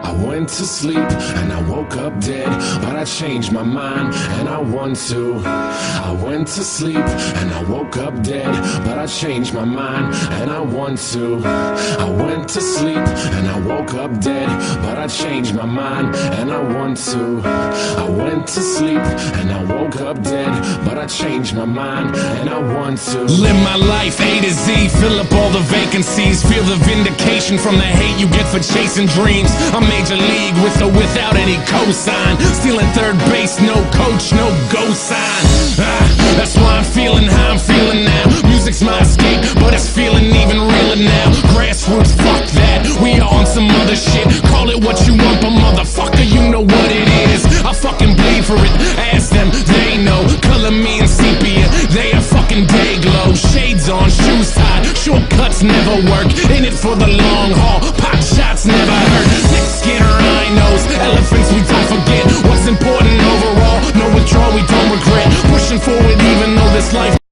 I went to sleep and I woke up dead, but I changed my mind and I want to. I went to sleep and I woke up dead, but I changed my mind and I want to. I went to sleep and I woke up dead, but I changed my mind and I want to. I went to sleep and I woke up dead, but I changed my mind and I want to. Live my life A to Z, fill up all the vacancies, feel the vindication from the hate you get for chasing dreams. I'm major league with or without any cosign, stealing third base, no coach, no go sign. That's why I'm feeling how I'm feeling now. Music's my escape, but it's feeling even realer now. Grassroots, fuck that, we on some other shit. Call it what you want, but motherfucker, you know what it is. I fucking bleed for it, ask them, they know. Color me in sepia, they a fucking day glow. Shades on, shoes tied, shortcuts never work. In it for the long haul, pot shots never hurt.